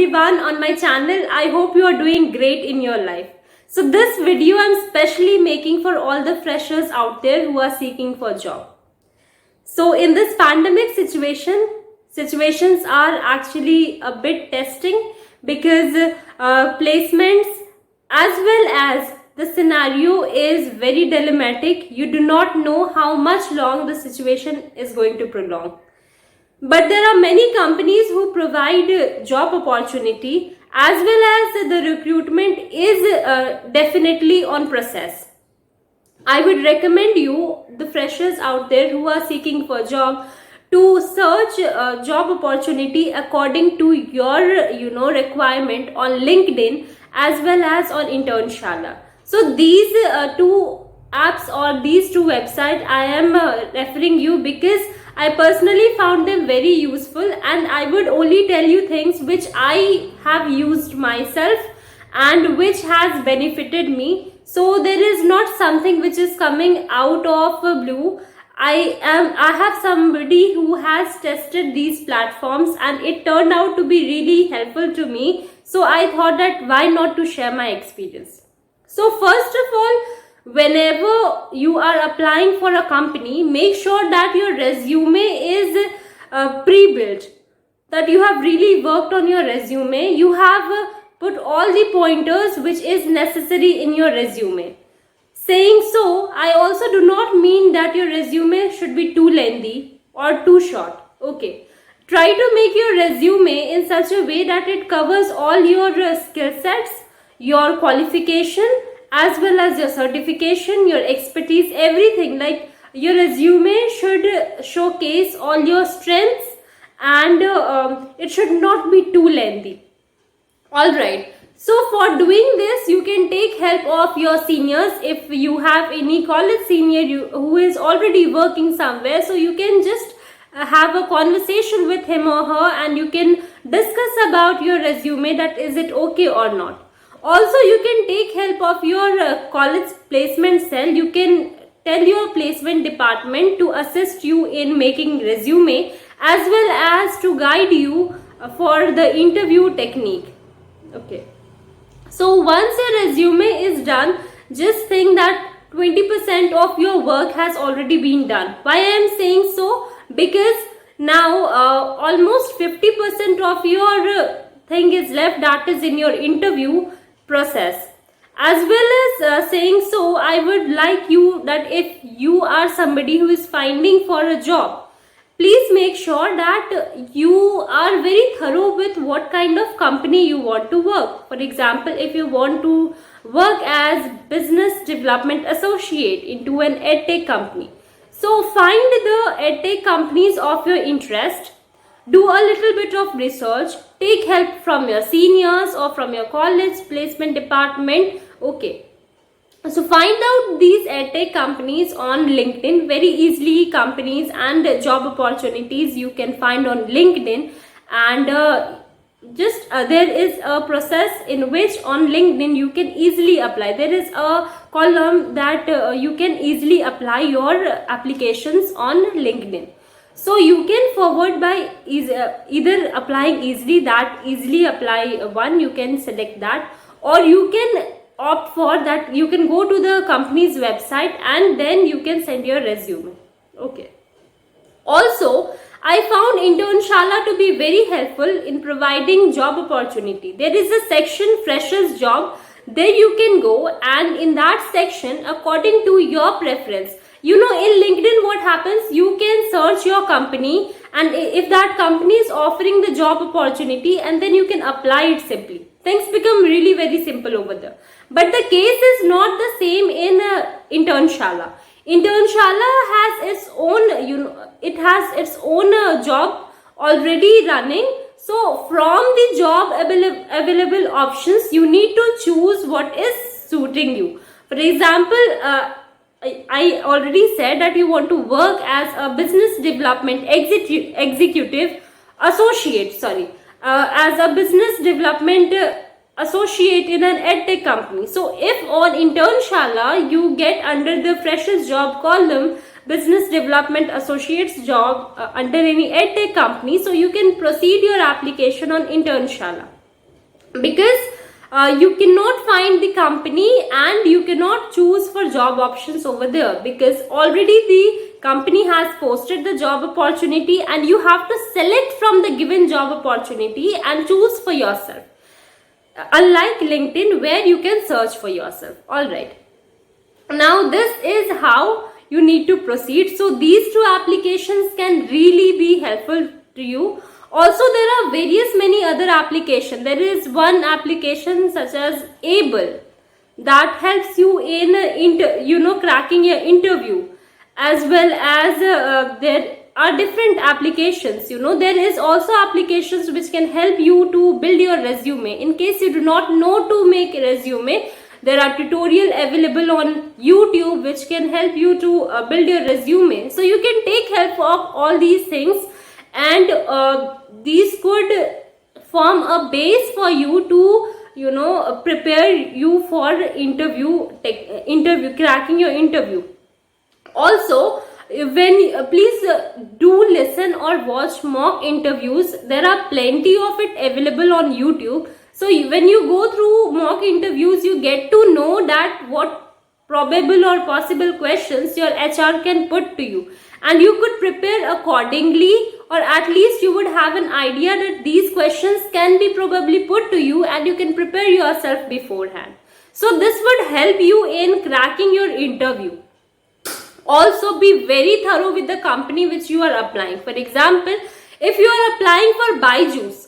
everyone on my channel. I hope you are doing great in your life. So this video I'm specially making for all the freshers out there who are seeking for job. So in this pandemic situations are actually a bit testing because placements as well as the scenario is very dilemmatic. You do not know how much long the situation is going to prolong. But there are many companies who provide job opportunity as well as the recruitment is definitely on process. I would recommend you, the freshers out there who are seeking for job, to search job opportunity according to your requirement on LinkedIn as well as on Internshala. So these two apps or these two websites I am referring you because I personally found them very useful, and I would only tell you things which I have used myself and which has benefited me. So there is not something which is coming out of blue. I have somebody who has tested these platforms and it turned out to be really helpful to me. So I thought that why not to share my experience. So first of all, whenever you are applying for a company, make sure that your resume is pre-built, that you have really worked on your resume. You have put all the pointers which is necessary in your resume. Saying so, I also do not mean that your resume should be too lengthy or too short. Okay. Try to make your resume in such a way that it covers all your skill sets, your qualification, as well as your certification, your expertise, everything. Like your resume should showcase all your strengths, and it should not be too lengthy. Alright, so for doing this, you can take help of your seniors. If you have any college senior who is already working somewhere, so you can just have a conversation with him or her and you can discuss about your resume, that is it okay or not. Also, you can take help of your college placement cell. You can tell your placement department to assist you in making resume as well as to guide you for the interview technique. Okay. So once your resume is done, just think that 20% of your work has already been done. Why I am saying so? Because now almost 50% of your thing is left, that is in your interview process. As well as saying so, I would like you that if you are somebody who is finding for a job, please make sure that you are very thorough with what kind of company you want to work. For example, if you want to work as business development associate into an edtech company, so find the edtech companies of your interest. Do a little bit of research, take help from your seniors or from your college placement department. Okay. So find out these edtech companies on LinkedIn. Very easily companies and job opportunities you can find on LinkedIn, and there is a process in which on LinkedIn you can easily apply. There is a column that you can easily apply your applications on LinkedIn. So you can forward by either applying easily, that easily apply one, you can select that, or you can opt for that you can go to the company's website and then you can send your resume. Okay. Also, I found Internshala to be very helpful in providing job opportunity. There is a section freshers job. There you can go, and in that section, according to your preference, in LinkedIn what happens, you can search your company, and if that company is offering the job opportunity, and then you can apply it simply. Things become really very simple over there. But the case is not the same in Internshala. Internshala has its own, job already running. So from the job available options, you need to choose what is suiting you. For example, I already said that you want to work as a business development executive associate, as a business development associate in an edtech company. So if on Internshala you get under the freshers job column business development associates job under any edtech company, so you can proceed your application on Internshala. because you cannot find the company and you cannot choose for job options over there, because already the company has posted the job opportunity and you have to select from the given job opportunity and choose for yourself, unlike LinkedIn where you can search for yourself. All right, now this is how you need to proceed. So these two applications can really be helpful to you. Also, there are various many other applications. There is one application such as Able that helps you in cracking your interview, as well as there are different applications. There is also applications which can help you to build your resume. In case you do not know to make a resume, there are tutorial available on YouTube which can help you to build your resume. So you can take help of all these things, and these could form a base for you to prepare you for interview cracking your interview. Also, when please do listen or watch mock interviews. There are plenty of it available on YouTube. So when you go through mock interviews, you get to know that what probable or possible questions your HR can put to you, and you could prepare accordingly, or at least you would have an idea that these questions can be probably put to you, and you can prepare yourself beforehand. So this would help you in cracking your interview. Also, be very thorough with the company which you are applying. For example, if you are applying for Byju's,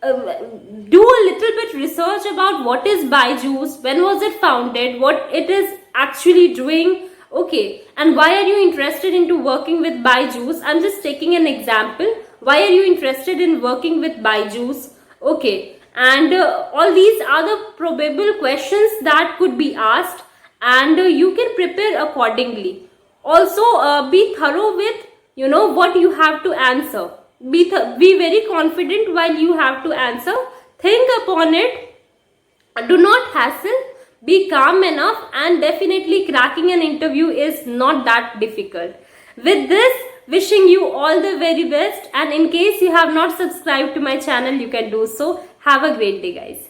do a little bit research about what is Byju's, when was it founded, what it is actually doing, okay, and why are you interested into working with Byju's. I'm just taking an example. Why are you interested in working with Byju's? Okay, and all these are the probable questions that could be asked, and you can prepare accordingly. Also, be thorough with what you have to answer. Be very confident while you have to answer. Think upon it. Do not hassle. Be calm enough, and definitely cracking an interview is not that difficult. With this, wishing you all the very best, and in case you have not subscribed to my channel, you can do so. Have a great day, guys.